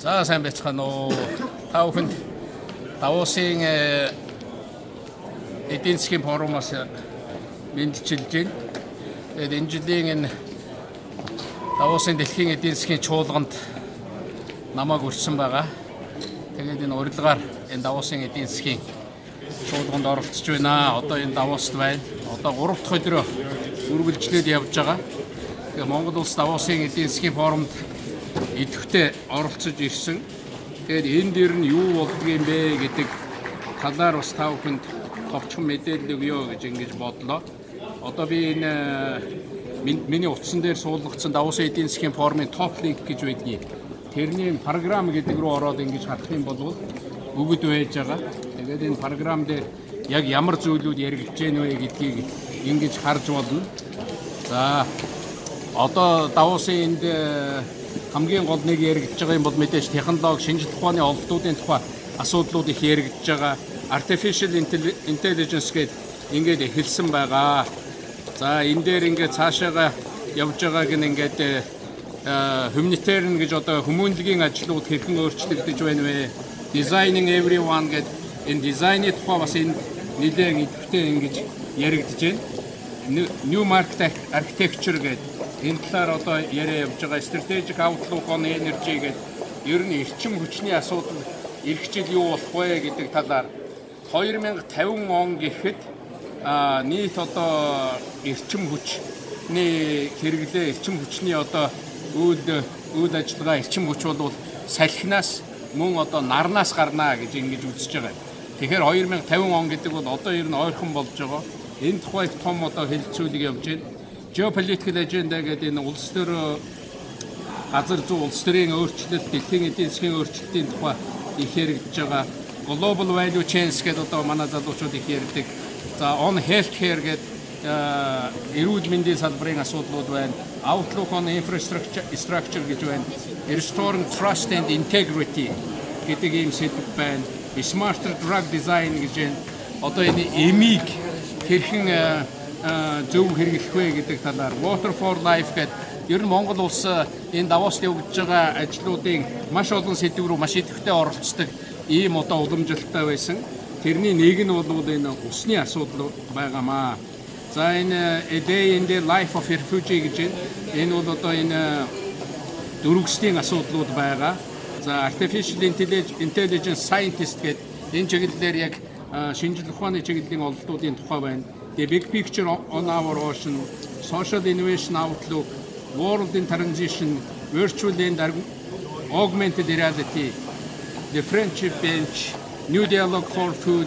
За сайн байцгаана уу. Та бүхэнд Давосын эдийн засгийн форумаас мэдчилж байна. Тэгээд энэ жилийн энэ Давосын дэлхийн эдийн засгийн чуулганд намайг өрсөн байгаа. Тэгээд энэ урилгаар энэ Давосын эдийн засгийн чуулганд оролцож байна. Одоо энэ Давост байна. Одоо 3 дахь өдрөө үргэлжлээд явж байгаа. Тэгээд Монгол улс Давосын эдийн засгийн форумд идэвхтэй оролцож ирсэн. Тэгээд энэ дээр нь юу болдгийм бэ гэдэг талаар бас та бүхэнд товчхон мэдээлэл өгье гэж ингэж бодлоо. Одоо би энэ миний утсан дээр суулгацсан Давосын эдийн засгийн форумын топ линк гэж байдгийг. Тэрний програм гэдэг рүү ороод ингэж харах юм бол өгöd байж байгаа. Тэгээд энэ програм дээр яг ямар зүйлүүд яригдж байна вэ гэдгийг ингэж харж болно. За одоо Давосын энд хамгийн гол нэг яригдж байгаа юм бол мэдээж технологи, шинжлэх ухааны олдлуудын тухай асуудлууд их яригдж байгаа. Artificial intelligence гэдэг ингээд эхэлсэн байгаа. За энэ дээр ингээд цаашаага явж байгааг нь ингээд humanitarian гэж одоо хүмүүнлэгийн ажлууд хэрхэн өөрчлөгдөж байна вэ? Designing everyone гэдэг энэ дизайны тухай бас энэ нэлээд идэвхтэй ингэж яригдж байна. New market architecture гэдэг энэ талаар одоо яриа явж байгаа. Strategic outlook on energy гэдэг ер нь эрчим хүчний асуудал ирэх жил юу болох вэ гэдэг талаар 2050 он гэхэд нийт одоо эрчим хүчний хэрэглээ, эрчим хүчний одоо үйл ажиллагаа, эрчим хүч бол салхинаас мөн одоо нарнаас гарна гэж ингэж үзэж байгаа. Тэгэхээр 2050 он гэдэг бол одоо ер нь ойрхон болж байгаа. Энэ тухай том одоо хэлэлцүүлэг явж байна. Geopolitical agenda гэдэг энэ улс төр газар зүй улс төрийн өөрчлөлт, дэлхийн эдийн засгийн өөрчлөлтийн тухай их яригдж байгаа. Global value chains гэдэг одоо манай залуучууд их ярьдаг. За on healthcare гэдэг эрүүл мэндийн салбарын асуудлууд байна. Outlook on infrastructure гэж байна. Restoring trust and integrity гэдэг ийм сэдв байна. Smarter drug design гэж байна. Одоо энэ эмийг хэрхэн зөв хэрэглэх вэ гэдэг талаар Water for Life гэдэг ер нь Монгол улс энэ Давост явагдаж байгаа ажлуудын маш олон сэдв рүү маш идэвхтэй оролцдог ийм одоо уламжлалтай байсан. Тэрний нэг нь бол энэ усны асуудал байгаамаа. За энэ A Day in the Life of Refugee гэж энэ бол одоо энэ дөрвөслийн асуудлууд байгаа. За Artificial Intelligence Scientist гэдэг энэ чиглэлээр яг шинжлэх ухааны чиглэлийн олдлуудын тухай байна. The big picture on our ocean, social innovation outlook, world in transition, virtual and augmented reality, the friendship bench, new dialogue for food,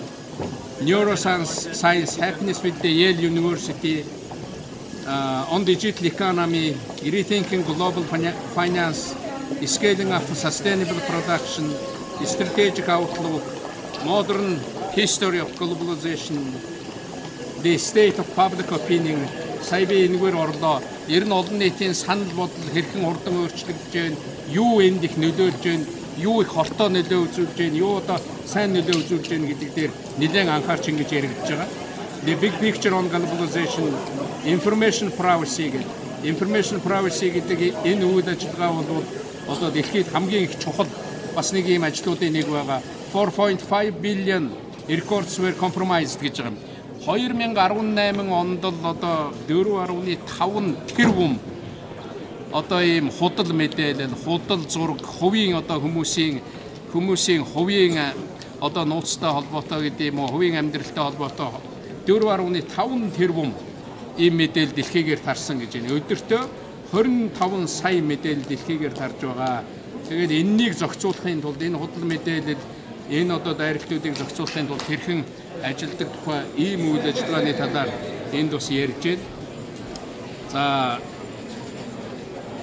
neuroscience, happiness with the Yale University, on digital economy, rethinking global finance, scaling up sustainable production, strategic outlook, modern history of globalization, the state of public opinion, сая би энэгээр орлоо. Ер нь олон нийтийн санал бодол хэрхэн хурдан өөрчлөгдөж байна, юу энд их нөлөөлж байна, юу их хортой нөлөө үзүүлж байна, юу одоо сайн нөлөө үзүүлж байна гэдэг дээр нэлээд анхаарч ингэж яригдж байгаа. The big picture on globalization, information privacy гэдэг. Information privacy гэдэг энэ үйл ажиллагаа бол одоо дэлхийд хамгийн их чухал бас нэг ийм ажлуудын нэг байгаа. 4.5 billion records were compromised гэж байгаа юм. 2018 онд л одоо 4.5 тэрбум одоо ийм худал мэдээлэл, худал зураг, хувийн одоо хүмүүсийн хувийн одоо нууцтай холбоотой гэдэг юм уу, хувийн амьдралтай холбоотой 4.5 тэрбум ийм мэдээлэл дэлхийгээр тарсан гэж байна. Өдөртөө 25 сая мэдээлэл дэлхийгээр тарж байгаа. Тэгээд энэнийг зохицуулахын тулд энэ худал мэдээлэл энэ одоо дайректуудыг зохицуулахын тулд хэрхэн ажилдаг тухай ийм үйл ажиллагааны талаар энд бас ярьж байна. За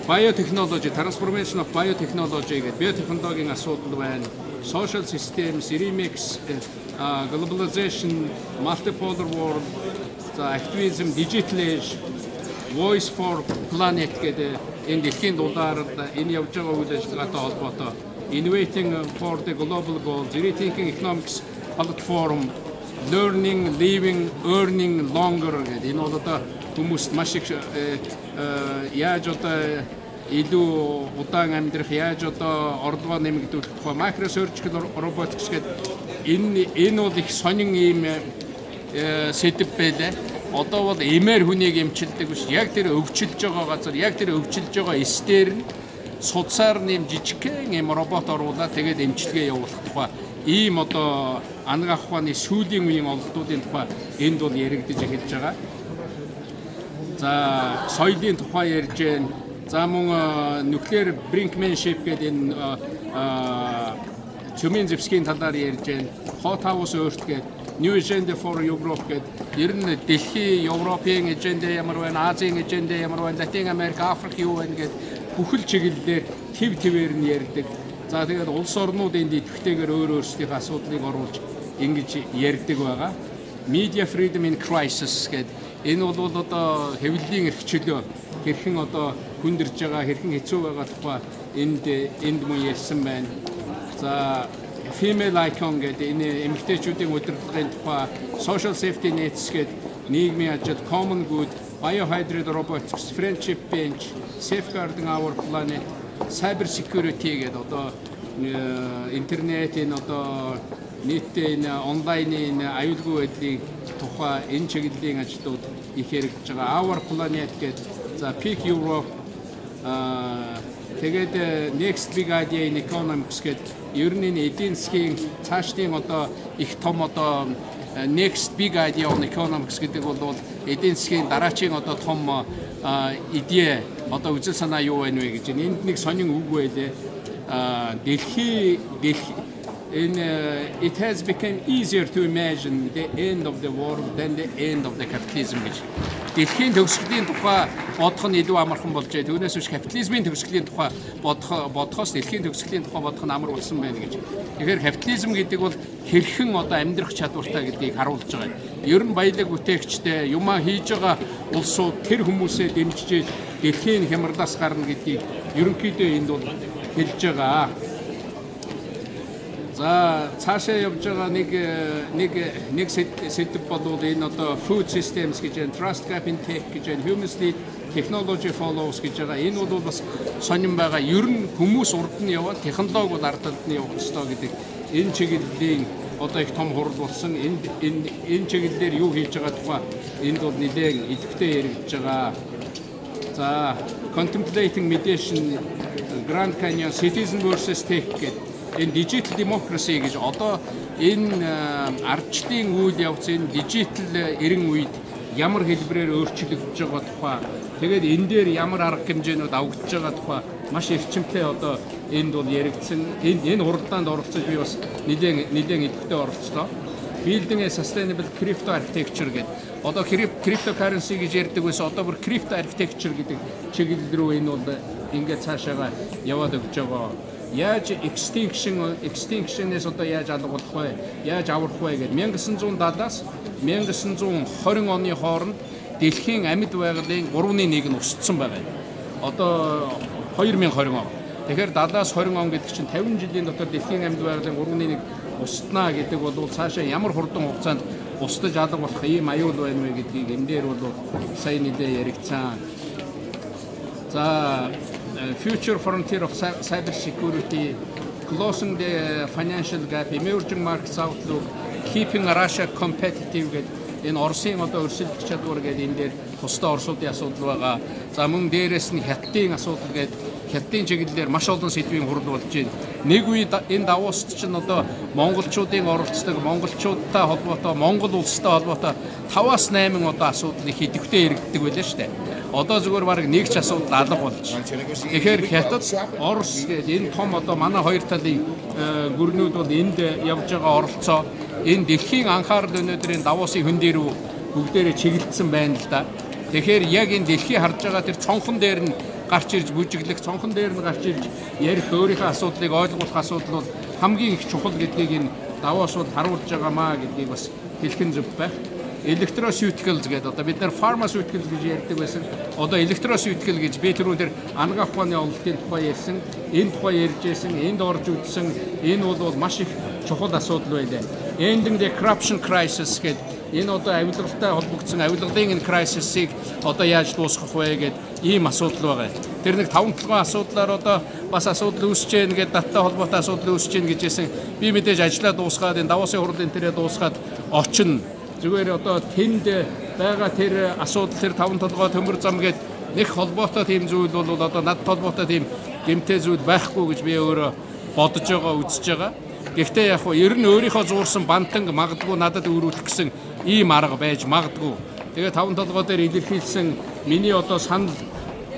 biotechnology, transformation of biotechnology гэдэг биотехнологийн асуудал байна. Social systems, remix, globalization, multipolar world, activism, digital age, voice for planet гэдэг энэ дэлхийн дулаард энэ явж байгаа үйл ажиллагаатай холбоотой innovating for the global goals, rethinking economics platform, learning, living, earning longer гэдэг энэ бол одоо хүмүүст маш их яаж одоо илүү удаан амьдрах яаж одоо орлогоо нэмэгдүүлэх тухай microsurgical robotics гэдэг энэ бол их сонин ийм сэдв байлаа. Одоо бол эмээр хүнийг эмчилдэг биш, яг тэр өвчилж байгаа газар, яг тэр өвчилж байгаа эс дээр нь судсаар нэм жижигхэн юм робот оруулаад тэгээд эмчилгээ явуулах тухай ийм одоо ангаа ухааны сүүлийн үеийн олдлуудын тухай энд бол яригдж эхэлж байгаа. За соёлын тухай ярьж байна. За мөн nuclear brinkmanship гэдэг энэ Тюменевскийн талаар ярьж байна. Hot House өөрт гэдэг New Agenda for Europe гэдэг ер нь дэлхийн Европын эжендэ ямар байна, Азийн эжендэ ямар байна, Латин Америк, Африк юу байна гэдэг бүхэл чиглэлээр твээр нь ярьдаг. За тэгээд улс орнууд энд идэвхтэйгээр өөрсдийнхээ асуудлыг оруулж ингэж ярьдаг байгаа. Media freedom in crisis гэдэг энэ бол одоо хэвлэлийн эрхчлөө хэрхэн одоо хүндэрж байгаа, хэрхэн хэцүү байгаа тухай энд мөн ярьсан байна. За female icon гэдэг энэ эмэгтэйчүүдийн удирдлагын тухай, social safety nets гэдэг нийгмийн ажил, common good, biohybrid robotics, friendship bench, safeguarding our planet, cyber security гэдэг одоо интернетийн одоо нийтийн онлайнын аюулгүй байдлын тухай энэ чиглэлийн ажлууд их хэрэгжиж байгаа. Our planet гэдэг за Peak Europe тэгээд next big idea in economics гэдэг ер нь эдийн засгийн цаашдын одоо их том одоо next big idea in economics гэдэг бол эдийн засгийн дараачийн одоо том идея одоо үзэл санаа юу байна вэ гэж энд нэг сонин үг байлээ. It has become easier to imagine the end of the world than the end of the capitalism гэж. Дэлхийн төгсгөлийн тухай бодох нь илүү амархан болж байна. Түүнээс биш капитализмын төгсгөлийн тухай бодохоос дэлхийн төгсгөлийн тухай бодох нь амар болсон байна гэж. Тэгэхээр капитализм гэдэг бол хэрхэн одоо амьдрах чадвартай гэдгийг харуулж байгаа. Ер нь баялаг бүтээгчтэй юмаа хийж байгаа улсууд тэр хүмүүсээ дэмжиж дэлхийн хямралаас гарна гэдгийг ерөнхийдөө энд бол хэлж байгаа. За цаашаа явж байгаа нэг сэдв бол энэ одоо food systems гэж байна, trust gap in tech гэж байна, human lead technology follows гэж байгаа. Энэ бол бас сонирн байгаа. Ер нь хүмүүс урд нь яваад технологи бол ардад нь явах ёстой гэдэг энэ чиглэлийн одоо их том хурал болсон. Энэ чиглэлээр юу хийж байгаа тухай энд бол нэлээд идэвхтэй яригдж байгаа. За contemplating mediation, Grand Canyon, citizen versus tech гэдэг энэ digital democracy гэж одоо энэ ардчлалын үйл явц энэ digital эрен үед ямар хэлбэрээр өөрчлөгдөж байгаа тухай тэгээд энэ дээр ямар арга хэмжээнүүд авагдж байгаа тухай маш эрчимтэй одоо энд бол яригдсан. Энэ уралдаанд оролцож би бас нэлээд идэвхтэй оролцлоо. Building a sustainable crypto architecture гэдэг. Одоо cryptocurrency гэж ярьдаг байсан. Одоо бүр crypto architecture гэдэг чиглэл рүү энэ бол ингээд цаашаага яваад өгч байгаа. Яаж extinction-ээс одоо яаж алга болох вэ? Яаж аврах вэ гэдэг 1970-аас 1920 оны хооронд дэлхийн амьд байгалийн 3/1 нь устсан байгаа. Одоо 2020 он. Тэгэхээр 70-аас 20 он гэдэг чинь 50 жилийн дотор дэлхийн амьд байгалийн 3/1 устнаа гэдэг бол цаашаа ямар хурдан хугацаанд устж алга болох ийм аюул байна вэ гэдгийг эмдээр бол сайн нэлээд яригдсан. За future frontier of cyber security, closing the financial gap, emerging markets outlook, keeping Russia competitive гэдэг энэ Оросын одоо өрсөлдөх чадвар гэдэг энэ дээр тусдаа Оросуудын асуудал байгаа. За мөн дээрээс нь Хятадын асуудал гэдэг Хятадын чиглэлээр маш олон сэдвийн хурал болж байна. Нэг үед энэ Давост чинь одоо монголчуудын оролцдог, монголчуудтай холбоотой, монгол улстай холбоотой 5-8 одоо асуудал их идэвхтэй яригддаг байлаа шүү дээ. Одоо зүгээр бараг нэг ч асуудал алга болж. Тэгэхээр Хятад, Орос гэдэг энэ том одоо манай хоёр талын гүрнүүд бол энд явж байгаа оролцоо энэ дэлхийн анхаарал өнөөдрийн Давосын хүн дээр бүгдээрээ чиглэлсэн байна л да. Тэгэхээр яг энэ дэлхий харж байгаа тэр цонхон дээр нь гарч ирж бүжиглэх, цонхон дээр нь гарч ирж ярих өөрийнхөө асуудлыг ойлгох асуудал бол хамгийн их чухал гэдгийг энэ Давос бол харуулж байгаамаа гэдгийг бас хэлхэн зөв байх. Electroceuticals гэдэг одоо бид нар pharmaceuticals гэж ярьдаг байсан. Одоо electroceutical гэж би түрүүн ангаах ухааны ололтын тухай ярьсан, энэ тухай ярьж байсан, энд орж үзсэн. Энэ бол маш их чухал асуудал байлаа. Ending the corruption crisis гэдэг энэ одоо авилгалтай холбогдсон авилгалын энэ crisis-ыг одоо яаж дуусгах вэ гэдэг ийм асуудал байгаа. Тэр нэг 5-7 асуудлаар одоо бас асуудал үүсэж гэн гэдэг даттай холбоотой асуудал үүсэж гэн гэжсэн. Би мэдээж ажиллаа дуусгаад энэ Давосын хурлын тэрэ дуусгаад очино. Зүгээр одоо тэнд байгаа тэр асуудал тэр 5-7 төмөр зам гээд нэг холбоотой тийм зүйл бол одоо над холбоотой тийм гэмтэй зүйл байхгүй гэж би өөрөө бодож байгаа, үзэж байгаа. Гэхдээ яг хөө ер нь өөрийнхөө зуурсан бантанг магадгүй надад өрүүлэх гэсэн ийм арга байж магадгүй. Тэгээ 5-7 дээр илэрхийлсэн миний одоо санал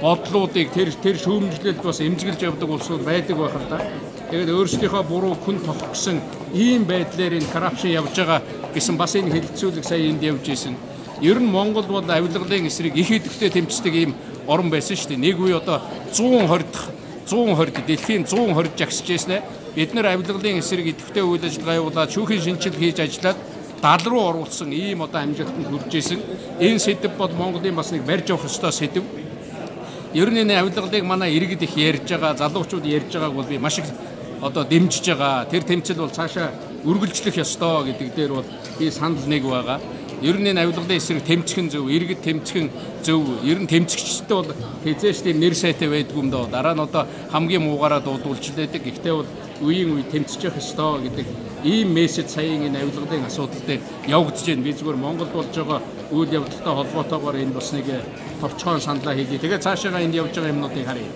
бодлуудыг тэр шүүмжлэлд бас эмзэглэж явдаг улсууд байдаг байх л да. Тэгээд өөрсдийнхөө буруу хүн тохих гэсэн ийм байдлаар энэ коррупшн явж байгаа гэсэн бас энэ хэлэлцүүлэг сая энд явж исэн. Ер нь Монгол бол авилгалын эсрэг их идэвхтэй тэмцдэг ийм орн байсан шүү дээ. Нэг үе одоо 120 дэлхийн 120 жагсаж ирсэн. Бид нэр авилгалын эсрэг идэвхтэй үйл ажиллагаа явуулаад шүүхийн шинжил хийж ажиллаад 70 руу оруулсан ийм одоо амжилтанд хүрж исэн. Энэ сэдв бол Монголын бас нэг барьж авах ёстой сэдв. Ер нь энэ авилгалыг манай иргэд их ярьж байгаа, залуучууд ярьж байгааг бол би маш их одоо дэмжиж байгаа. Тэр тэмцэл бол цаашаа үргэлжлэх ёстой гэдэг дээр бол би санал нэг байгаа. Ер нь энэ авилгалын эсрэг тэмцэх зөв, иргэд тэмцэх зөв. Ер нь тэмцэгчтэй бол хязгаарч тийм нэр сайтай байдгүй юм доо. Дараа нь одоо хамгийн муугаараа дуудуулж лээдэг. Гэхдээ бол үеийн үе тэмцэж явах ёстой гэдэг ийм мессеж саяын энэ авилгалын асуудал дээр явагдаж байна. Би зүгээр Монголд болж байгаа үйл явдалтай холбоотойгоор энэ бас нэг товчхон саналаа хийгээ. Тэгээд цаашаа энд явж байгаа юмнуудыг харъя.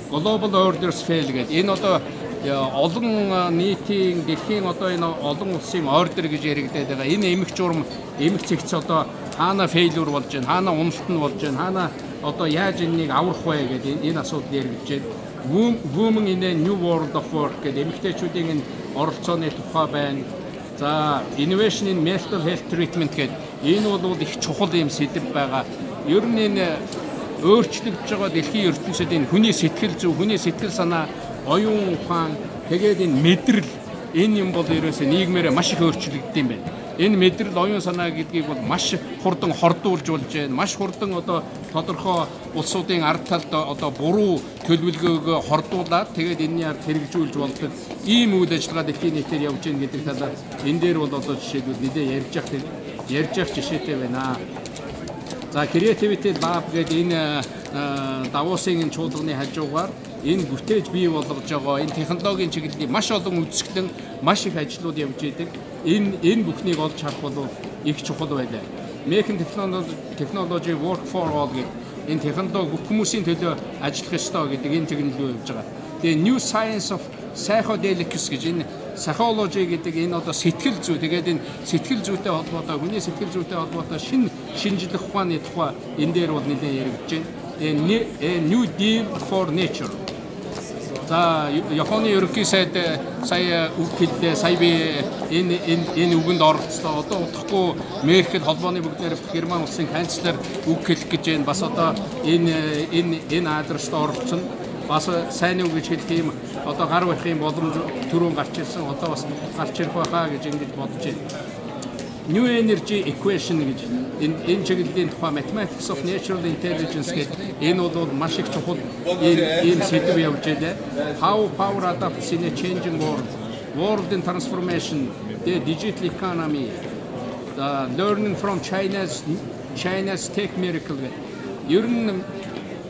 Global Orders Fail гэдэг энэ одоо олон нийтийн дэлхийн одоо энэ олон улсын ордер гэж яригдаад байгаа. Энэ эмх журам, эмх цэгц одоо хаана фейлюр болж байна, хаана уналт нь болж байна, хаана одоо яаж энэнийг аврах вэ гэдэг энэ асуудал яригдж байна. Women in a New World of Work гэдэг эмэгтэйчүүдийн энэ оролцооны тухай байна. За, Innovation in Mental Health Treatment гэдэг энэ бол их чухал юм сэдв байгаа. Ер нь энэ өөрчлөгдөж байгаа дэлхийн ертөнцид энэ хүний сэтгэл зүй, хүний сэтгэл санаа, оюун ухаан, тэгээд энэ мэдрэл энэ юм бол ерөөсөө нийгмээрээ маш их өөрчлөгддөг юм байна. Энэ мэдрэл оюун санаа гэдгийг бол маш хурдан хордуулж болж байна. Маш хурдан одоо тодорхой улсуудын ард талд одоо буруу төлөвлөгөөгөө хордуулаад тэгээд энэний ард хэрэгжүүлж болдог ийм үйл ажиллагаа дэлхийн нийтээр явж байна гэдэг талаар энэ дээр бол одоо жишээлбэл нэлээд ярьж явах жишээтэй байна. За, Creativity Lab гэдэг энэ Давосын энэ чуулганы хажуугаар энэ бүтээж бий болгож байгаа энэ технологийн чиглэлийн маш олон үзэсгэлэн маш их ажлууд явж идэг. Энэ бүхнийг олж харах бол их чухал байлаа. Making technology work for all гэдэг энэ технологи бүх хүмүүсийн төлөө ажиллах ёстой гэдэг энэ чиглэлөө явж байгаа. Тэгээ New Science of Psychedelics гэж энэ psychology гэдэг энэ одоо сэтгэл зүй. Тэгээд энэ сэтгэл зүйтэй холбоотой, хүний сэтгэл зүйтэй холбоотой шинжлэх ухааны тухай энэ дээр бол нэлээд яригдж байна. New Deal for Nature. За, Японы ерөнхий сайд сая үг хэллээ. Сая би энэ үгэнд оролцлоо. Одоо удахгүй Меркель холбооны бүгдээр Герман улсын канцлер үг хэлэх гэж байна. Бас одоо энэ адресд оролцсон. Бас сайн үг гэж хэлэх юм одоо гар барих юм боломж түрүүн гарч ирсэн. Одоо бас гарч ирэх байхаа гэж ингэж бодож байна. New Energy Equation гэж энэ чиглэлийн тухай Mathematics of Natural Intelligence гэдэг энэ бол маш их чухал ийм сэдв явж байна. How power adapts in a changing world in transformation, the digital economy, the learning from China's tech miracle гэдэг. Ер нь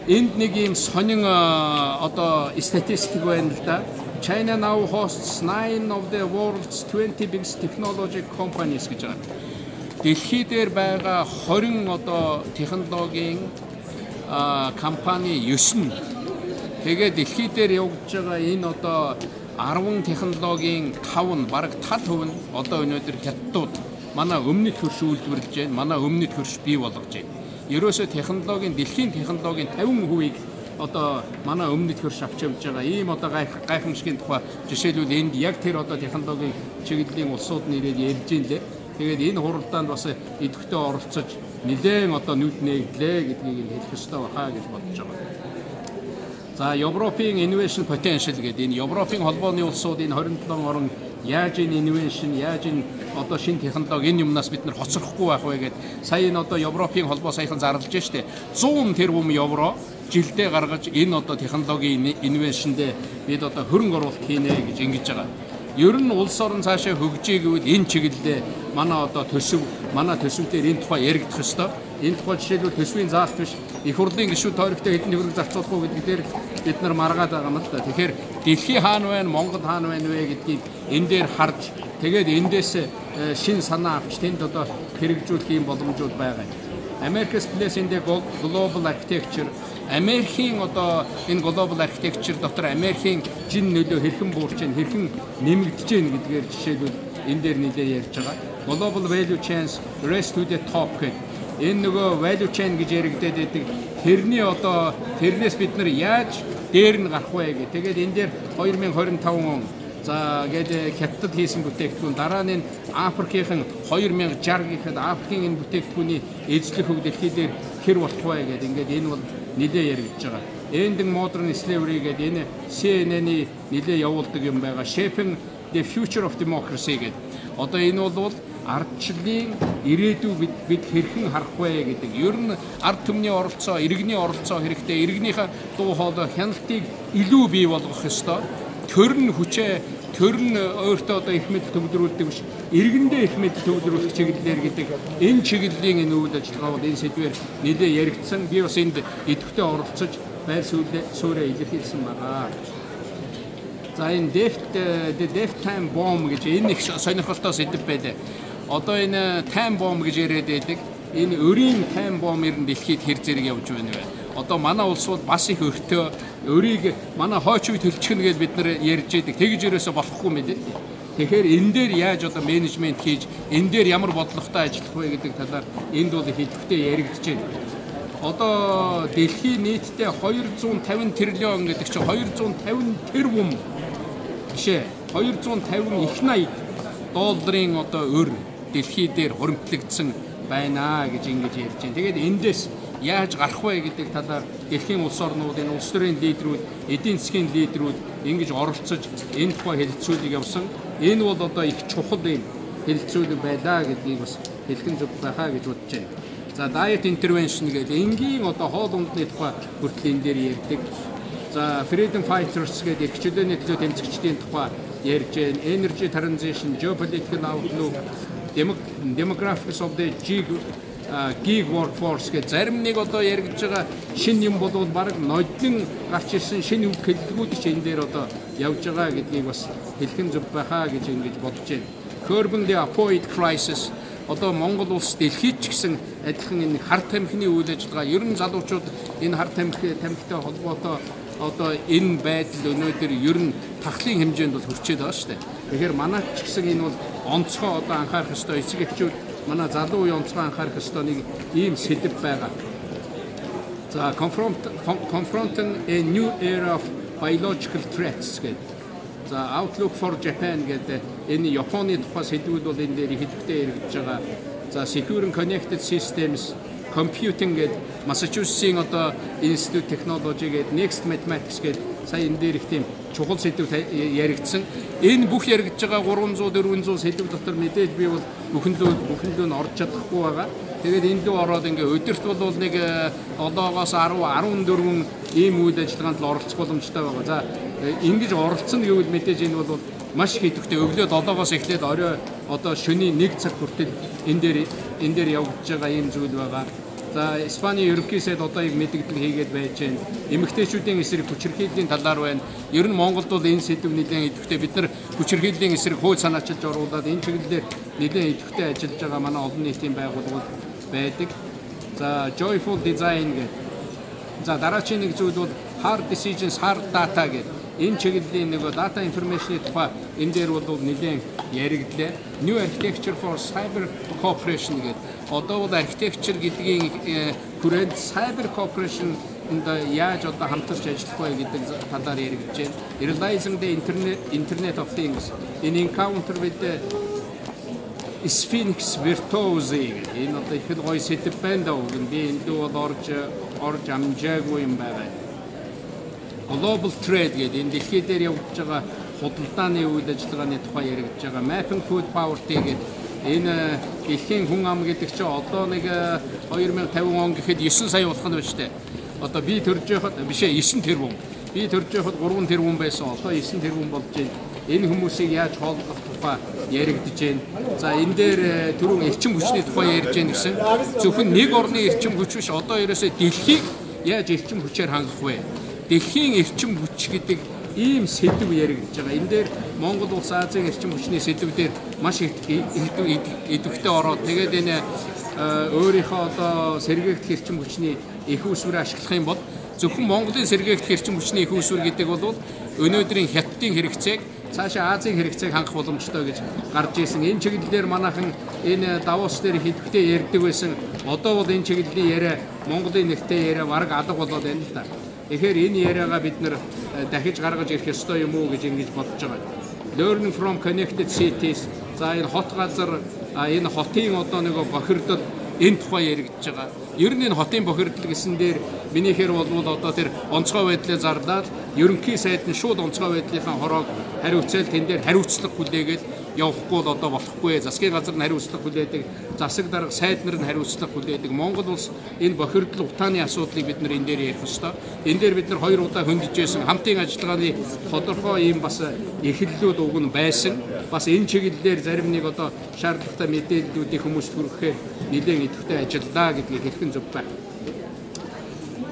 энд нэг ийм сонин одоо статистик байна л да. China now hosts 9 of the world's 20 biggest technology companies гэж байна. Дэлхий дээр байгаа 20 одоо технологийн компани 9 нь тэгээд дэлхий дээр явж байгаа энэ одоо 10 технологийн 5 нь бараг тал хувь нь одоо өнөөдөр хятадууд манай өмнөд хөрш үйлдвэрлэж байна. Манай өмнөд хөрш бий болгож байна. Ерөөсөө технологийн дэлхийн технологийн 50%-ийг одоо манай өмнөд хөрш авч явж байгаа ийм одоо гайхамшигын тухай жишээлбэл энд яг тэр одоо технологийн чиглэлийн улсууд нэрээр ярьж ин лээ. Тэгээд энэ хуралдаанд бас идэвхтэй оролцож нэлээд одоо нүд нээглээ гэдгийг хэлэх ёстой байхаа гэж бодож байгаа. За, Европын Innovation Potential гэдэг энэ Европын холбооны улсууд энэ 27 орн яаж энэ innovation, яаж энэ одоо шинэ технологи энэ юмнаас бид нар хоцрохгүй байх вэ гэдэг сая энэ одоо Европын холбоо саяхан зарлаж штэ 100 тэрбум евро жилдээ гаргаж энэ одоо технологийн инновашндээ бид одоо хөрөнгө оруулалт хийнэ гэж ингэж байгаа. Ер нь улс орн цаашаа хөгжиж гэвэл энэ чиглэлдээ манай одоо төсөв дээр энэ тухай яригдах ёстой. Энэ тухай жишээлбэл төсвийн заалт биш их хурлын гишүүд тойрогтой хэдэн төгрөг зарцуулах уу гэдгээр бид нар маргаад байгаа юм л да. Тэгэхээр дэлхий хаана байна, Монгол хаана байна вэ гэдгийг энэ дээр харж тэгээд эндээс шин санаа авч тэнд одоо хэрэгжүүлэх юм боломжууд байгаа. America's place in the global architecture. Америкийн одоо энэ global architecture дотор Америкийн жин нөлөө хэрхэн буурч байна, хэрхэн нэмэгдэж байна гэдгээр жишээлбэл энэ дээр нэлээд ярьж байгаа. Global value chains race to the top гэдэг. Энэ нөгөө value chain гэж яригдээд байдаг. Тэрнээс бид нар яаж дээр нь гарах вэ гэх. Тэгээд энэ дээр 2025 он за гээд хятад хийсэн бүтээгдэхүүн дараа нь Африкийн 2060 гэхэд Африкийн энэ бүтээгдэхүүний эзлэх хөв дэлхий дээр хэр болох вэ гэдэг ингээд энэ бол нэлээд яригдж байгаа. Ending modern slavery гэдэг энэ CNN-ийн нэлээд явуулдаг юм байгаа. Shaping the future of democracy гэдэг. Одоо энэ бол ардчлалын ирээдүй бид хэрхэн харах вэ гэдэг. Ер нь ард түмний оролцоо, иргэний оролцоо хэрэгтэй. Иргэнийхээ дуу хоолой хяналтыг илүү бий болгох ёстой. Төр нь хүчээ, төр нь өөртөө одоо их мэдл төвлөрүүлдэг биш, иргэндээ их мэдл төвлөрүүлэх чиглэлээр гэдэг энэ чиглэлийн энэ үйл ажиллагаа бол энэ сэдвээр нэлээд яригдсан. Би бас энд идэвхтэй оролцож байр суурьаа илэрхийлсэн байгаа. За энэ Death Time Bomb гэж энэ их сонирхолтой сэдв байлаа. Одоо энэ time bomb гэж яриад байдаг. Энэ өрийн time bomb ер нь дэлхийд хэр зэрэг явж байна вэ? Одоо манай улс бол бас их өртөө өрийг манай хойч үе төлчихнө гэж бид нар ярьж байдаг. Тэгж ерөөсө болохгүй мэлээ. Тэгэхээр энэ дээр яаж одоо менежмент хийж, энэ дээр ямар бодлоготой ажиллах вэ гэдэг талаар энд бол их идэвхтэй яригдж байна. Одоо дэлхийн нийтдээ 250 тэрлион гэдэг чинь 250 тэрбум бишээ. 250 их 80 долларын одоо өр дэлхий дээр хуримтлагдсан байна гэж ингэж ярьж байна. Тэгээд эндээс яаж гарах вэ гэдэг талаар дэлхийн улс орнууд, энэ улс төрийн лидерүүд, эдийн засгийн лидерүүд ингэж оролцож энэ тухай хэлэлцүүлэг явсан. Энэ бол одоо их чухал юм хэлэлцүүлэг байлаа гэдгийг бас хэлхэн зөв байхаа гэж бодож байна. За diet intervention гэдэг энгийн одоо хоол ундны тухай хүртэл энэ дээр ярьдаг. За freedom fighters гэдэг эрх чөлөөний төлөө тэмцэгчдийн тухай ярьж байна. Energy transition, geopolitical outlook, demographics of the gig workforce гэж зарим нэг одоо яригдж байгаа шинэ юм бол баг нодлон гарч ирсэн шинэ үг хэллэгүүд ч энэ дээр одоо явж байгаа гэдгийг бас хэлхэн зөв байхаа гэж ингэж бодож байна. Curbing the opioid crisis одоо Монгол улс дэлхийд ч гэсэн адилхан энэ хар тамхины үйл ажиллагаа ер нь залуучууд энэ хар тамхитай холбоотой одоо энэ байдал өнөөдөр ер нь тахлын хэмжээнд бол хүрчээд байгаа шүү дээ. Тэгэхээр манай ч гэсэн энэ бол онцгой одоо анхаарах ёстой эцэг эхчүүд манай залуу үе онцгой анхаарах ёстой нэг ийм сэдэв байгаа. За confronting a new era of biological threats гэдэг. За outlook for Japan гэдэг энэ Японы тухай сэдвүүд бол энэ дээр ихэвчлэн яригдж байгаа. За secure and connected systems, computing гэдэг Massachusetts-ийн одоо Institute Technology гэдэг Next Mathematics гэдэг сая энэ дээр их тийм чухал сэдв яригдсан. Энэ бүх яригдж байгаа 300 400 сэдв дотор мэдээж би бол бүхэнлөө нь орж чадахгүй байгаа. Тэгээд энэ лөө ороод ингээ өдөрт бол нэг 7-оос 10 14 ийм үйл ажиллагаанд л оролцох боломжтой байгаа. За ингэж оролцсон гэвэл мэдээж энэ бол маш их идэвхтэй өглөө 7-оос эхлээд орой одоо шөнийн 1 цаг хүртэл энэ дээр явагдаж байгаа ийм зүйл байгаа. За Испаний ерөнхий сайд одоо яг мэдээлэл хийгээд байж байна. Эмэгтэйчүүдийн эсрэг хүчирхийллийн талаар байна. Ер нь Монголд бол энэ сэдв нэлээд идэвхтэй бид нар хүчирхийллийн эсрэг хууль санаачилж оруулаад энэ чиглэлээр нэлээд идэвхтэй ажиллаж байгаа манай олон нийтийн байгууллагууд байдаг. За joyful design гэдэг. За дараагийн нэг зүйл бол hard decisions, hard data гэдэг. Энэ чиглэлийн нэг data information-ийн тухай энэ дээр бол нэлээд яригдлаа. New architecture for cyber cooperation гэдэг. Одоо бол architecture гэдгийн хүрээнд cyber cooperation яаж одоо хамтарч ажиллах вэ гэдэг талаар яригдж байна. Realizing the Internet of Things in encounter with the Sphinx virtuosi. Энэ одоо их гоё сэдв байна даа. Би энэ дүү бол орж амжаагүй юм байна. Global trade гэдэг энэ дэлхий дээр явж байгаа худалдааны үйл ажиллагааны тухай яригдж байгаа. Mapping food poverty гэдэг энэ дэлхийн хүн ам гэдэг чинь одоо нэг 2050 он гэхэд 9 сая болох нь байна шүү дээ. Одоо би төрж байхад бишээ 9 тэрбум. Би төрж байхад 3 тэрбум байсан. Одоо 9 тэрбум болж байна. Энэ хүмүүсийг яаж хооллох тухай яригдж байна. За энэ дээр түрүүн эрчим хүчний тухай ярьж байна гэсэн. Зөвхөн нэг орны эрчим хүч биш, одоо ерөөсөө дэлхийг яаж эрчим хүчээр хангах вэ? Дэлхийн эрчим хүч гэдэг ийм сэдв яригдж байгаа. Энэ дээр Монгол улс Азийн эрчим хүчний сэдв дээр маш идэвхтэй ороод тэгээд энэ өөрийнхөө одоо сэргээгдэх эрчим хүчний их үүсвэрээ ашиглах юм бол зөвхөн Монголын сэргээгдэх эрчим хүчний их үүсвэр гэдэг бол өнөөдрийн хятадын хэрэгцээг цаашаа Азийн хэрэгцээг хангах боломжтой гэж гарч ирсэн. Энэ чиглэлээр манайхан энэ Давос дээр идэвхтэй ярьдаг байсан. Одоо бол энэ чиглэлийн яриа Монголын нэртэй яриа бараг алга болоод байна л да. Тэгэхээр энэ яриагаа бид нэр дахиж гаргаж ирэх ёстой юм уу гэж ингэж бодож байгаа. Learning from connected cities. За энэ хот газар энэ хотын одоо нэг бохирдол энэ тухай яригдж байгаа. Ер нь энэ хотын бохирдол гэсэн дээр минийхээр бол одоо тэр онцгой байдлыг зарлаад ерөнхий сайд нь шууд онцгой байдлынхаа хороог хариуцаал тэн дээр хариуцлага хүлээгээд явахгүй бол одоо болохгүй. Засгийн газар нь хариуцлага хүлээдэг, засаг дарга сайд нар нь хариуцлага хүлээдэг. Монгол улс энэ бохирдол утааны асуудлыг бид нар энэ дээр ярих ёстой. Энэ дээр бид нар 2 удаа хөндөж байсан хамтын ажиллагааны тодорхой ийм бас эхлэлүүд уг нь байсан. Бас энэ чиглэлээр зарим нэг одоо шаардлагатай мэдээллүүдийг хүмүүст хүргэхээр нэлээд идэвхтэй ажиллаа гэдгийг хэлхэн зөв байна.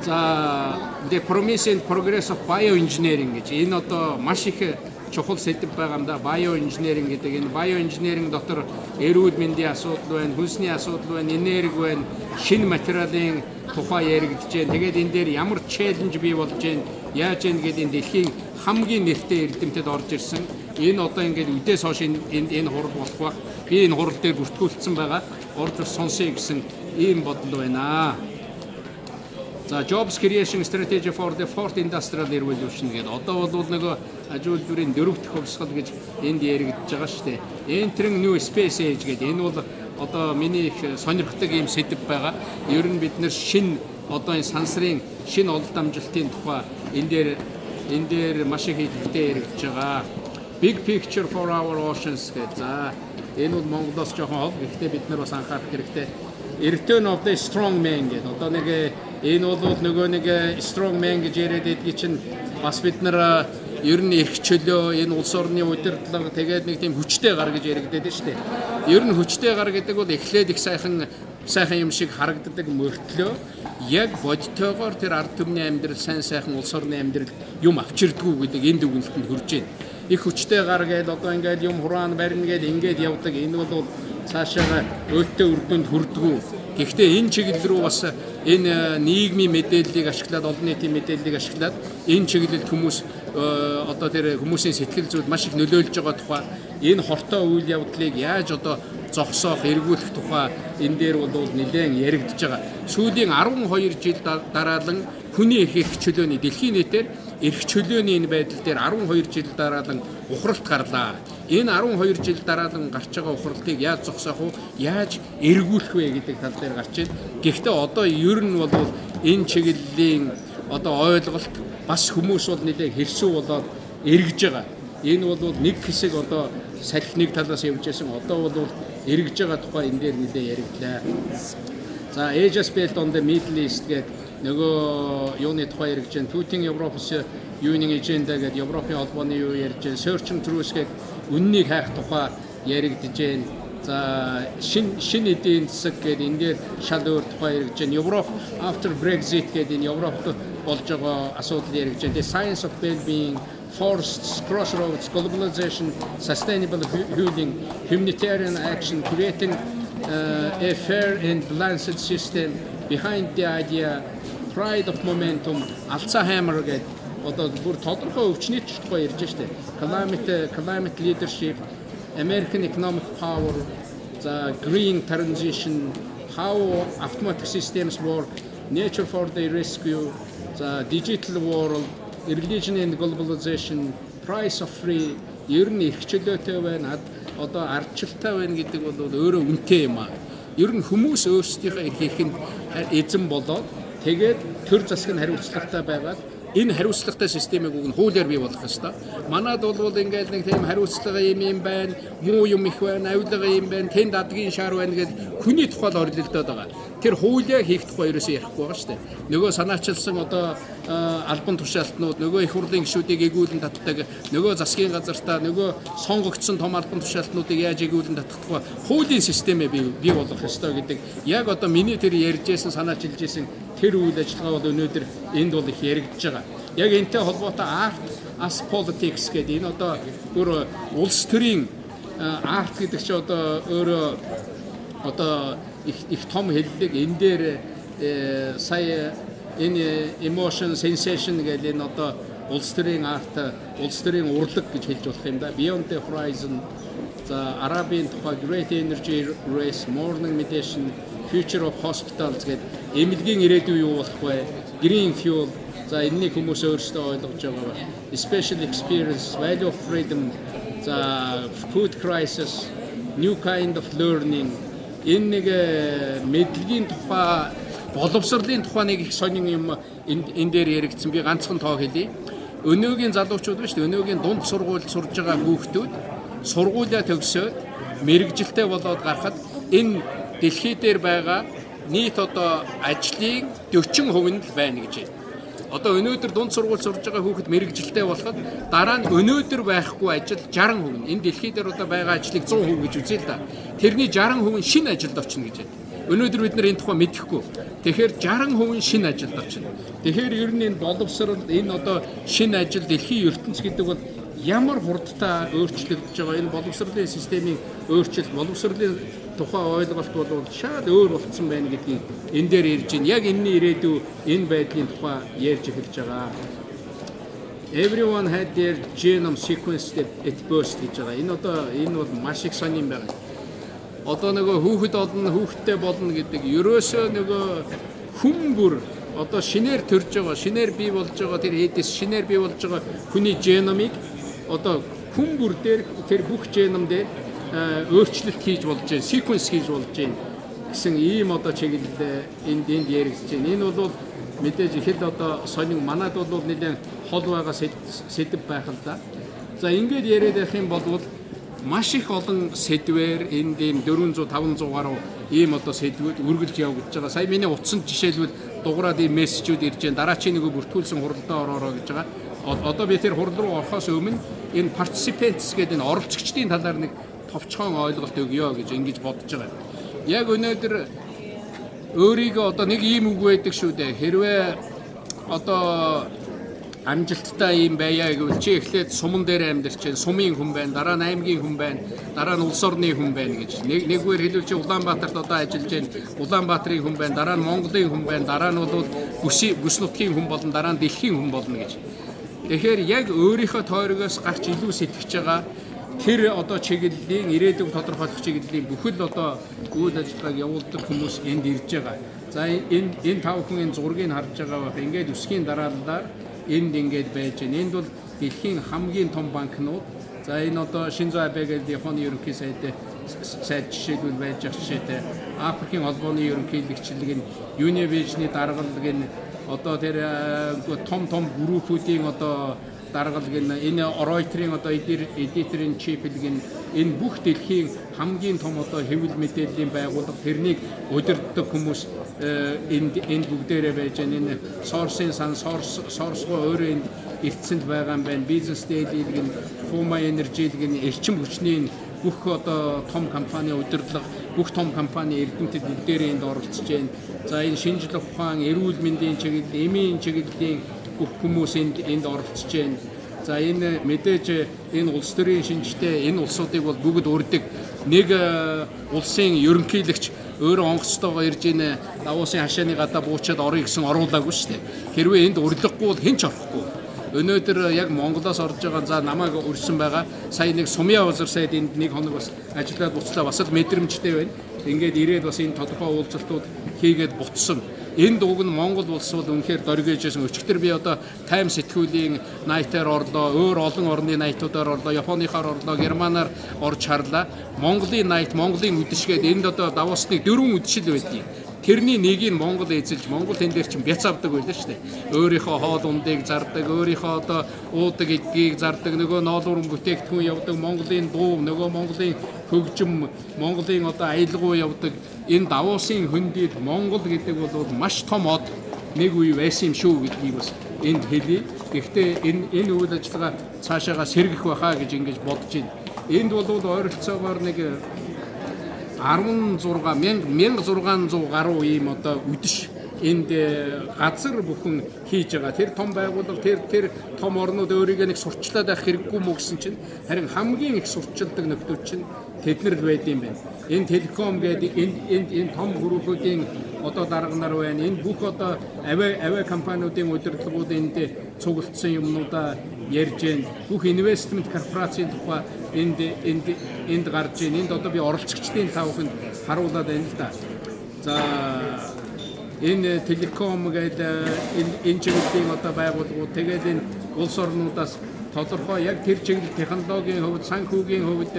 За the promise and progress of bioengineering гэж энэ одоо маш их чухал сэдв байгаа юм да. Bioengineering гэдэг энэ bioengineering дотор эрүүл мэндийн асуудал байна, хүнсний асуудал байна, энерги байна, шинэ материалын тухай яригдж байна. Тэгээд энэ дээр ямар челленж бий болж байна, яаж яах гэдэг энэ дэлхийн хамгийн нэртэй эрдэмтэд орж ирсэн. Энэ одоо ингээд үдээс хойш энэ хурал болох ба. Би энэ хурал дээр бүртгүүлсэн байгаа. Орж сонсъё гэсэн ийм бодол байна. За jobs creation strategy for the fourth industrial revolution гэдэг. Одоо бол нөгөө аж үйлдвэрийн 4 дахь хувьсгал гэж энд яригдж байгаа шүү дээ. Entering new space age гэдэг. Энэ бол одоо миний их сонирхдаг ийм сэдв байгаа. Ер нь бид нэр шинэ одоо энэ сансрын шинэ олд амжилтын тухай энэ дээр маш их идэвхтэй яригдж байгаа. Big picture for our oceans гэдэг. За энэ бол Монголоос жоохон хол. Гэхдээ бид нар бас анхаарах хэрэгтэй. Return of the strong man гэдэг. Одоо нэг энэ бол нөгөө нэг strong man гэж яриад байдаг чинь бас бид нар ер нь эрх чөлөө энэ улс орны удирдлага тэгээд нэг тийм хүчтэй гар гэж яригддаг шүү дээ. Ер нь хүчтэй гар гэдэг бол эхлээд их сайхан юм шиг харагддаг мөртлөө яг бодтойгоор тэр ард түмний амьдрал сайн сайхан улс орны амьдрал юм авчирдгүү гэдэг энэ дүгнэлтэнд хүрж байна. Их хүчтэй гар гэдэг одоо ингээд юм хураан барина гэдэг ингээд явдаг. Энэ бол цаашаа өөдтэй үр дүнд хүрдэггүй. Гэхдээ энэ чиглэл рүү бас энэ нийгмийн мэдээллийг ашиглаад, олон нийтийн мэдээллийг ашиглаад энэ чиглэлд хүмүүс одоо тэр хүмүүсийн сэтгэл зүйд маш их нөлөөлж байгаа тухай энэ хортой үйл явдлыг яаж одоо зогсоох, эргүүлэх тухай энэ дээр бол нэлээд яригдж байгаа. Сүүлийн 12 жил дараалан хүний эрх чөлөөний дэлхийн нийтээр эрх чөлөөний энэ байдал дээр 12 жил дараалан ухралт гарлаа. Энэ 12 жил дараалан гарч байгаа ухралтыг яаж зогсоох вэ? Яаж эргүүлэх вэ гэдэг тал дээр гарч байна. Гэхдээ одоо ер нь бол энэ чиглэлийн одоо ойлголт бас хүмүүс бол нэлээд хэрсүү болоод эргэж байгаа. Энэ бол нэг хэсэг одоо салхи нэг талаас явж байсан. Одоо бол эргэж байгаа тухай энэ дээр нэлээд яриглаа. За Asia Belt on the Middle East гэдэг нөгөө юуны тухай яригдж байна. Путин Европос юуны эженда гэдэг Европын холбооны юу ярьж байна. Search and Truth гэдэг үннийг хайх тухай яригдж байна. За шинэ эдийн засаг гэдэг энэ дээр шал өөр тухай яригдж байна. Европ after Brexit гэдэг энэ Европт болж байгаа асуудал яригдж байна. The science of well-being, forests, crossroads, globalization, sustainable healing, humanitarian action, creating a fair and balanced system behind the idea, pride of momentum, Alzheimer гэдэг одоо бүр тодорхой өвчний тухай ярьж штэ. Climate leadership, American economic power, the green transition, how automatic systems work, nature for the rescue, the digital world, religion and globalization, price of free, ер нь эрх чөлөөтэй байна. Одоо ардчилтай байна гэдэг бол өөрөө үнэтэй юм аа. Ер нь хүмүүс өөрсдийнхөө эрхийг эзэн болоод тэгээд төр засаг нь хариуцлагатай байгаад энэ хариуцлагатай системийг уг нь хуулиар бий болгох ёстой. Манайд бол ингээл нэг тийм хариуцлага юм байна, муу юм их байна, авилга юм байна, тэнд адгийн шаар байна гэдэг хүний тухай л орилдоод байгаа. Тэр хуулиа хийх тухай ерөөсөө ярихгүй байгаа шүү дээ. Нөгөө санаачилсан одоо албан тушаалтнууд, нөгөө их хурлын гишүүдийг эгүүлэн татдаг, нөгөө засгийн газартаа нөгөө сонгогдсон том албан тушаалтнуудыг яаж эгүүлэн татах тухай хуулийн системээ бий болгох ёстой гэдэг. Яг одоо миний тэр ярьжсэн санаачилж исэн тэр үйл ажиллагаа бол өнөөдөр энд бол их яригдж байгаа. Яг энэтэй холбоотой art as politics гэдэг энэ одоо бүр улс төрийн арт гэдэг чи одоо өөрөө одоо их том хэллэг энэ дээр сая энэ emotion sensation гэдэг энэ одоо улс төрийн арт, улс төрийн урлаг гэж хэлж болох юм да. Beyond the Horizon, за Арабын тухай Great Energy Race, Morning Meditation, Future of Hospitals гэдэг эмнэлгийн ирээдүй юу болох вэ? Green Fuel, за энэнийг хүмүүс өөрсдөө ойлгож байгаа. Special Experience, Value of Freedom, за Food Crisis, New Kind of Learning, энэ нэг мэдлэгийн тухай, боловсролын тухай нэг их сонин юм энэ дээр яригдсан. Би ганцхан тоо хэлье. Өнөөгийн залуучууд ба шүү дээ. Өнөөгийн дунд сургуульд сурж байгаа хүүхдүүд сургуулиа төгсөөд мэрэгжилтэй болоод гарахад энэ дэлхий дээр байгаа нийт одоо ажлын 40% нь л байна гэж байна. Одоо өнөөдөр дунд сургууль сурж байгаа хүүхэд мэрэгжилтэй болоход дараа нь өнөөдөр байхгүй ажил 60%. Энэ дэлхий дээр одоо байгаа ажлыг 100% гэж үзье л да. Тэрний 60% шинэ ажилд орчихно гэж байна. Өнөөдөр бид нар энэ тухай мэдэхгүй. Тэгэхээр 60% шинэ ажилд орчихно. Тэгэхээр ер нь энэ боловсрол, энэ одоо шинэ ажил, дэлхийн ертөнц гэдэг бол ямар хурдтай өөрчлөгдөж байгаа. Энэ боловсролын системийн өөрчлөлт, боловсролын тухай ойлголт бол шал өөр болцсон байна гэдгийг энэ дээр ярьж байна. Яг энэний ирээдүй энэ байдлын тухай ярьж эхэлж байгаа. Everyone had their genome sequenced at birth гэж байгаа. Энэ бол маш их сонирн байна. Одоо нөгөө хүүхэд олно, хүүхэдтэй болно гэдэг ерөөсөө нөгөө хүн бүр одоо шинээр төрж байгаа, шинээр бий болж байгаа тэр эдис шинээр бий болж байгаа хүний геномыг одоо хүн бүр дээр тэр бүх геном дээр өөрчлөлт хийж болж байна, sequence хийж болж байна гэсэн ийм одоо чиглэл энд яригдж байна. Энэ бол мэдээж их л одоо сонин манад бол нэлээд хол байгаа сэдв байх л да. За ингээд яриад байх юм бол маш их олон сэдвээр энд ийм 400 500 гаруй ийм одоо сэдвүүд үргэлж явагдаж байгаа. Сая миний утсанд жишээлбэл дуграад ийм мессежүүд ирж байна. Дараачийн нөгөө бүртгүүлсэн хуралдаа ороороо гэж байгаа. Одоо би тэр хурал руу орохоос өмнө энэ participants гэдэг энэ оролцогчдын талаар нэг товчхон ойлголт өгье гэж ингэж бодож байгаа. Яг өнөөдөр өөрийгөө одоо нэг ийм үг байдаг шүү дээ. Хэрвээ одоо амжилттай юм байя гэвэл чи эхлээд суман дээр амьдарч чинь сумын хүн байна, дараа нь аймгийн хүн байна, дараа нь улс орны хүн байна гэж. Нэгвэр хэлвэл чи Улаанбаатарт одоо ажиллаж байна, Улаанбаатарын хүн байна, дараа нь Монголын хүн байна, дараа нь бол бүс нутгийн хүн болон дараа нь дэлхийн хүн болно гэж. Тэгэхээр яг өөрийнхөө тойрогоос гарч илүү сэтгэж байгаа тэр одоо чиглэлийн ирээдүйг тодорхойлох чиглэлийн бүхэл одоо үйл ажиллагааг явуулдаг хүмүүс энд ирж байгаа. За энэ тав хүн энэ зургийг харж байгаа байх. Ингээд үсгийн дараалалаар энд ингээд байж байна. Энд бол дэлхийн хамгийн том банкнууд. За энэ одоо Шинзо Абе гэдэг Японы ерөнхий сайд жишээлбэл байж байгаа жишээтэй. Африкийн холбооны ерөнхийлөгчлөг нь Univision-ийн даргалаг нь одоо тэр том группүүдийн одоо даргалаг нь энэ Reuters-ийн одоо editor-ийн chief-ийг энэ бүх дэлхийн хамгийн том одоо хэвлэл мэдээллийн байгууллага тэрнийг удирддаг хүмүүс энд бүгдээрээ байж байна. Энэ source-ийн source-гоо өөрөө энд эртсэнд байгаа юм байна. Business Daily-ийг нь Fuma Energy-ийг нь эрчим хүчний бүх одоо том компани удирдлага, бүх том компани эрдэмтэд бүгдээрээ энд оролцож байна. За энэ шинжлэх ухаан, эрүүл мэндийн чиглэл, эмийн чиглэлийн бүх хүмүүс энд оролцож байна. За энэ мэдээж энэ улс төрийн шинжтэй энэ улсуудыг бол бүгд урддаг. Нэг улсын ерөнхийлөгч өөрөө онгоцтойгоо ирж ийн Давуусын хашааны гадаа буучаад орё гэсэн оруулаагүй шүү дээ. Хэрвээ энд урддаггүй бол хэн ч орохгүй. Өнөөдөр яг Монголоос орж байгаа за намайг урьсан байгаа. Сая нэг Сумья улсар сайд энд нэг хоног бас ажиллаад буцлаа бас л мэдрэмжтэй байна. Ингээд ирээд бас энэ тодорхой уулзалтууд хийгээд буцсан. Энэ дууг нь Монгол улс бол үнэхээр дөргижсэн. Өчигдөр би одоо Тайм сэтгүүлийн найтаар орлоо, өөр олон орны найтуудаар орлоо, Японыхаар орлоо, Германаар орж харлаа. Монголын найт, Монголын үдэшгээд энд одоо Давусныг 4 үдэшил байдгийг. тэрний нэгийг Монгол эзэлж Монгол тэн дээр чинь бяц авдаг байлаа шүү дээ. Өөрийнхөө хоол ундыг зардаг, өөрийнхөө одоо уудаг эдгийг зардаг, нөгөө ноолуурын бүтээгдэхүүн явдаг, Монголын дуу, нөгөө Монголын хөгжим, Монголын одоо аялгау явдаг. Энэ Давуусын хөндийд Монгол гэдэг бол маш том од нэг үе байсан юм шүү гэдгийг бас энд хэлье. Гэхдээ энэ үйл ажиллагаа цаашаага сэргэх байхаа гэж ингэж бодож байна. Энд бол ойролцоогоор нэг 1600 гаруй ийм одоо үдэш энд газар бүхэн хийж байгаа. Тэр том байгууллага тэр том орнууд өөрийгөө нэг сурчлаад байх хэрэггүй мө гэсэн чинь харин хамгийн их сурчилдаг нөхдүүд чинь тэднэр л байд юм байна. Энэ телеком гэдэг энэ том группүүдийн одоо дарга нар байна. Энэ бүх одоо авиа компаниудын удирдлагууд энд цуглдсан юмнуудаа ярьж байна. Бүх инвестмент корпорацийн тухай энд гарч байна. Энд одоо би оролцогчдын тавханд харуулад байна л да. За энэ телеком гэдэг энэ чиглэлийн одоо байгууллагууд тэгээд энэ улс орнуудаас тодорхой яг тэр чиглэл технологийн хувьд, санхүүгийн хувьд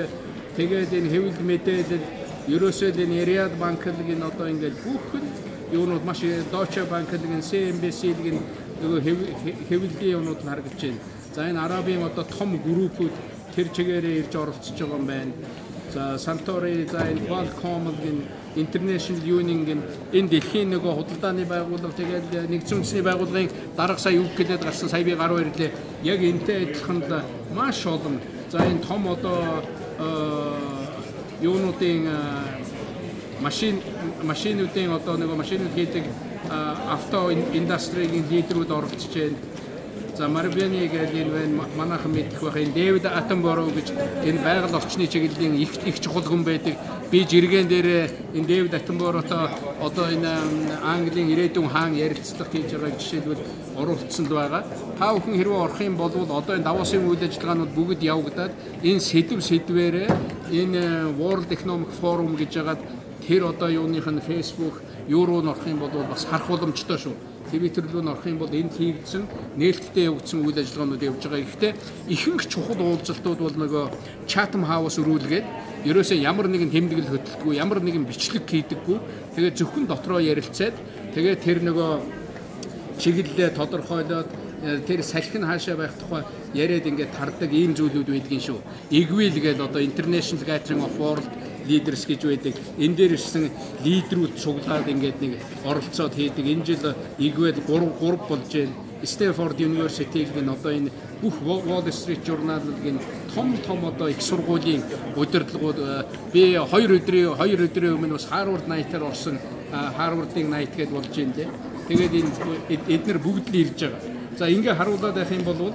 тэгээд энэ хэвлэл мэдээлэл ерөөсөө энэ Эриад банклагийн одоо ингээд бүх юунууд маш Deutsche Bank-ийн CNBC-ийн нөгөө хэвлэлийн юунууд харагдаж байна. За энэ Арабын одоо том группүүд тэр чигээрээ ирж оролцож байгаа юм байна. За Сантори, за энэ Qualcomm-ийн International Union-ийн энэ дэлхийн нөгөө худалдааны байгууллага тэгээд нэгдсэн үндэсний байгууллагын дарга сая үг гэлээд гарсан сая би гаруй ирлээ. Яг энтэй адилхан маш олон. За энэ том одоо юунуудын машинуудын одоо нөгөө машинууд хийдэг авто индастригийн лидерүүд оролцож байна. За Марбяны гэдэг энэ байна манайхан мэдэх байх энэ Дэвид Аттенбороу гэж энэ байгаль орчны чиглэлийн их чухал хүн байдаг. Би жиргэн дээр энэ Дэвид Аттенбороутой одоо энэ Английн ирээдүйн хаан ярилцлага хийж байгаа жишээлбэл оролцсонд байгаа. Та бүхэн хэрвээ орох юм бол одоо энэ Давуусын үйл ажиллагаанууд бүгд явагдаад энэ сэдвээрээ энэ World Economic Forum гэж яагаад тэр одоо юуных нь Facebook, Euro орох юм бол бас харах боломжтой шүү. Twitter руу орох юм бол энд хийгдсэн нээлттэй явагдсан үйл ажиллагаанууд явж байгаа. Гэхдээ ихэнх чухал уулзалтууд бол нөгөө Chatham House рүүлгээд ерөөсөө ямар нэгэн тэмдэглэл хөтөлдөггүй, ямар нэгэн бичлэг хийдэггүй. Тэгээд зөвхөн дотроо ярилцаад тэгээд тэр нөгөө чиглэлээ тодорхойлоод тэр салхин хаашаа байх тухай яриад ингээд тардаг ийм зүйлүүд байдгийн шүү. Игвэл гэдэг одоо International Gathering of World Leaders гэж байдаг. Энэ дээр ирсэн лидерүүд цуглаад ингээд нэг оролцоод хийдэг. Энэ жил игвэл 3 болж байна. Stanford University-ийн одоо энэ бүх Wall Street Journal-ийн том одоо их сургуулийн удирдлагууд би 2 өдрийн өмнө бас Harvard Night-аар орсон Harvard-ийн Night гэдээ болж байна лээ. Тэгээд эдгээр бүгд л ирж байгаа. За ингээ харуулад байх юм бол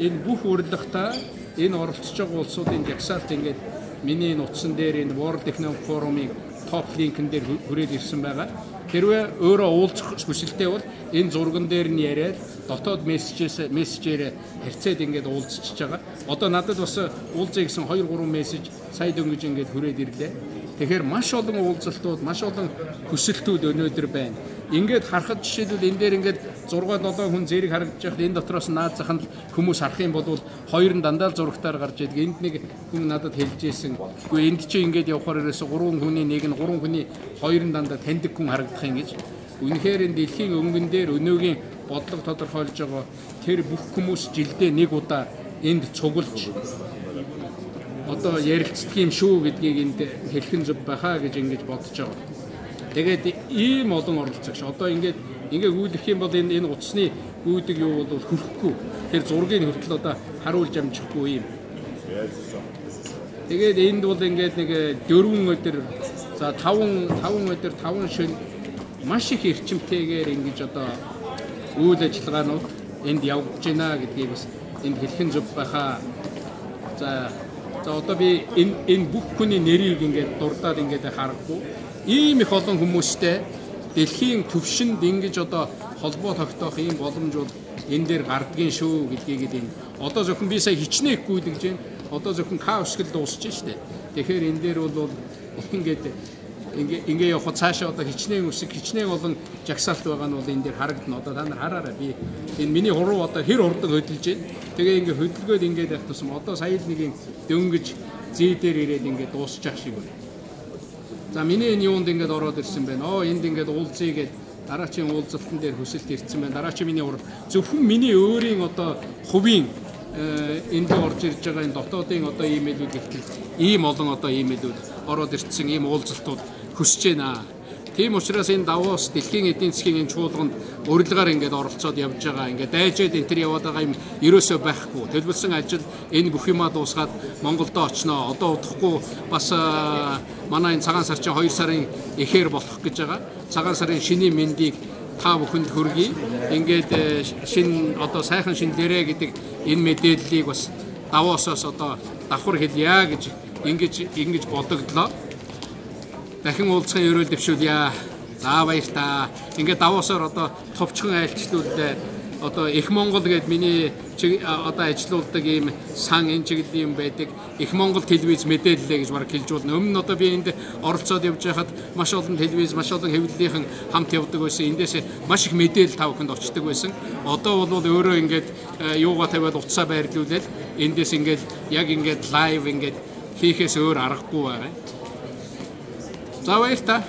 энэ бүх урилгатаа энэ оролцож байгаа улсуудын жагсаалт ингээд миний нутсан дээр энэ World Economic Forum-ийн топ линкэн дээр хүрээд ирсэн байгаа. Хэрвээ өөрөө уулзах хүсэлтэй бол энэ зурган дээр нь яриад дотоод мессежээр харьцаад ингээд уулзчихж байгаа. Одоо надад бас уулзъя гэсэн 2-3 мессеж сая дөнгөж ингээд хүрээд ирлээ. Тэгэхээр маш олон уулзалтууд, маш олон хүсэлтүүд өнөөдөр байна. Ингээд харахад жишээлбэл энэ дээр ингээд 6-7 хүн зэрэг харагдаж байхад энэ дотроос наад заханд хүмүүс харах юм бол хоёр нь дандаа зурагтаар гарч идэг. Энд нэг хүн надад хэлж ийсэн. Үгүй энд чи ингээд явахаар ерөөсө 3 хүний нэг нь 3 хүний хоёр нь дандаа таньдаг хүн харагдах юм гэж. Үнэхээр энэ дэлхийн өнгөн дээр өнөөгийн бодлого тодорхойлж байгаа тэр бүх хүмүүс жилдээ нэг удаа энд цуглаж одоо ярилцдаг юм шүү гэдгийг энд хэлхэн зүв байхаа гэж ингэж бодож байгаа. Тэгээд ийм олон оролцогч одоо ингээд гүйдэх юм бол энэ утасны гүйдэг юу бол хөрөхгүй. Тэр зургийг хүртэл одоо харуулж амжихгүй юм. Тэгээд энд бол ингээд нэг 4 өдөр за 5 өдөр 5 шөнө маш их эрчимтэйгээр ингэж одоо үйл ажиллагаанууд энд явж байна гэдгийг бас энд хэлхэн зүв байхаа. За одоо би энэ бүх хүний нэрийг ингээд дурдаад ингээд харахгүй. Ийм их олон хүмүүстэй дэлхийн төвшөнд ингэж одоо холбоо тогтоох ийм боломж бол энэ дээр гардгийн шүү гэдгийг энэ одоо зөвхөн би сая хичнээн гүйдэж байна. Одоо зөвхөн каусгэл дуусч штэ. Тэгэхээр энэ дээр бол ингээ явах цаашаа одоо хичнээн олон жагсаалт байгаа нь бол энэ дээр харагдана. Одоо та нар хараарай. Би энэ миний хуруу одоо хэр хурдан хөдөлж байна. Тэгээ ингээ хөдөлгөөд ингээд байх тусам одоо сая л нэг дөнгөж зээ дээр ирээд ингээ дуусчих шиг байна. За миний энэ юунд ингээд ороод ирсэн байна. Энд ингээд уулзъя гэдэг дараачийн уулзалтан дээр хүсэлт ирсэн байна. Дараачийн миний урд зөвхөн миний өөрийн одоо хувийн энд орж ирж байгаа энэ дотоодын одоо имэйлүүд гэхтэл ийм олон одоо имэйлүүд ороод ирсэн ийм уулзалтууд хүсэж байна. Тийм учраас энэ Давос дэлхийн эдийн засгийн энэ чуулганд урилгаар ингээд оролцоод явж байгаа. Ингээд дайжээд энэ төр яваад байгаа юм ерөөсөө байхгүй. Төлөвлөсөн ажил энэ бүх юмаа дуусгаад Монголд очноо. Одоо удахгүй бас манай энэ цагаан сар чинь 2 сарын эхээр болох гэж байгаа. Цагаан сарын шинийн мэндийг та бүхэнд хүргэе. Ингээд шин одоо сайхан шинлэрэ гэдэг энэ мэдээллийг бас Давосоос одоо давхар хэлье гэж ингэж бодогдлоо. Дахин уулзахын ерөөл дэвшүүлье. За баяр та. Ингээд Давосоор одоо товчхон айлчлууллаа. Одоо Их Монгол гэдэг миний одоо ажилуулдаг ийм сан энэ чиглэлийн юм байдаг. Их Монгол телевиз мэдээлэлээ гэж баг хэлж болно. Өмнө нь одоо би энд оролцоод явж байхад маш олон телевиз, маш олон хэвлэлийнхэн хамт явдаг байсан. Эндээс маш их мэдээлэл та бүхэнд очдог байсан. Одоо бол өөрөө ингээд юугаа тавиад утсаа байрлуулаад эндээс ингээд яг ингээд лайв ингээд хийхээс өөр аргагүй байгаа. За баяр та.